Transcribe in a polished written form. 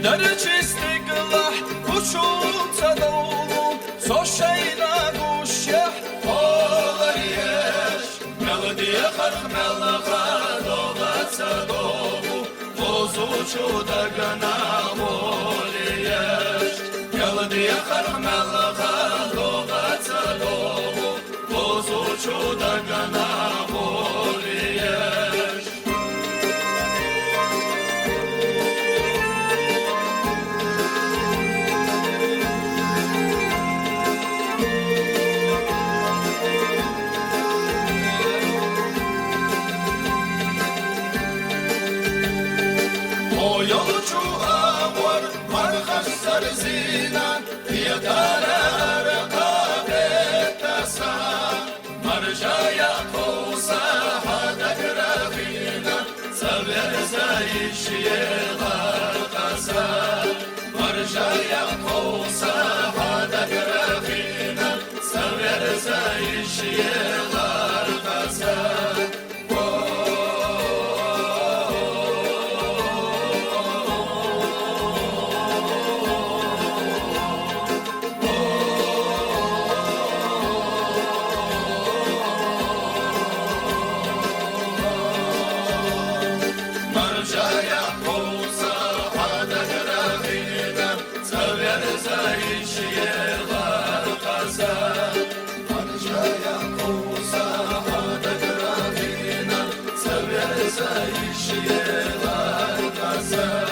Derç istiqlah uçulsa dolu Soşayla kuşyah olur yeş Melodiye kırk melaka dolatsa dolu Boz uçuda gana ol yeş Melodiye kırk melaka dolatsa dolu Boz uçuda gana ol yeş Yolcu ağır markaşlar zina Yedara rekabetasa Marjaya kosa hada grafina Severza işye garkasa Marjaya kosa hada grafina Severza işye garkasa Sayışılar kazan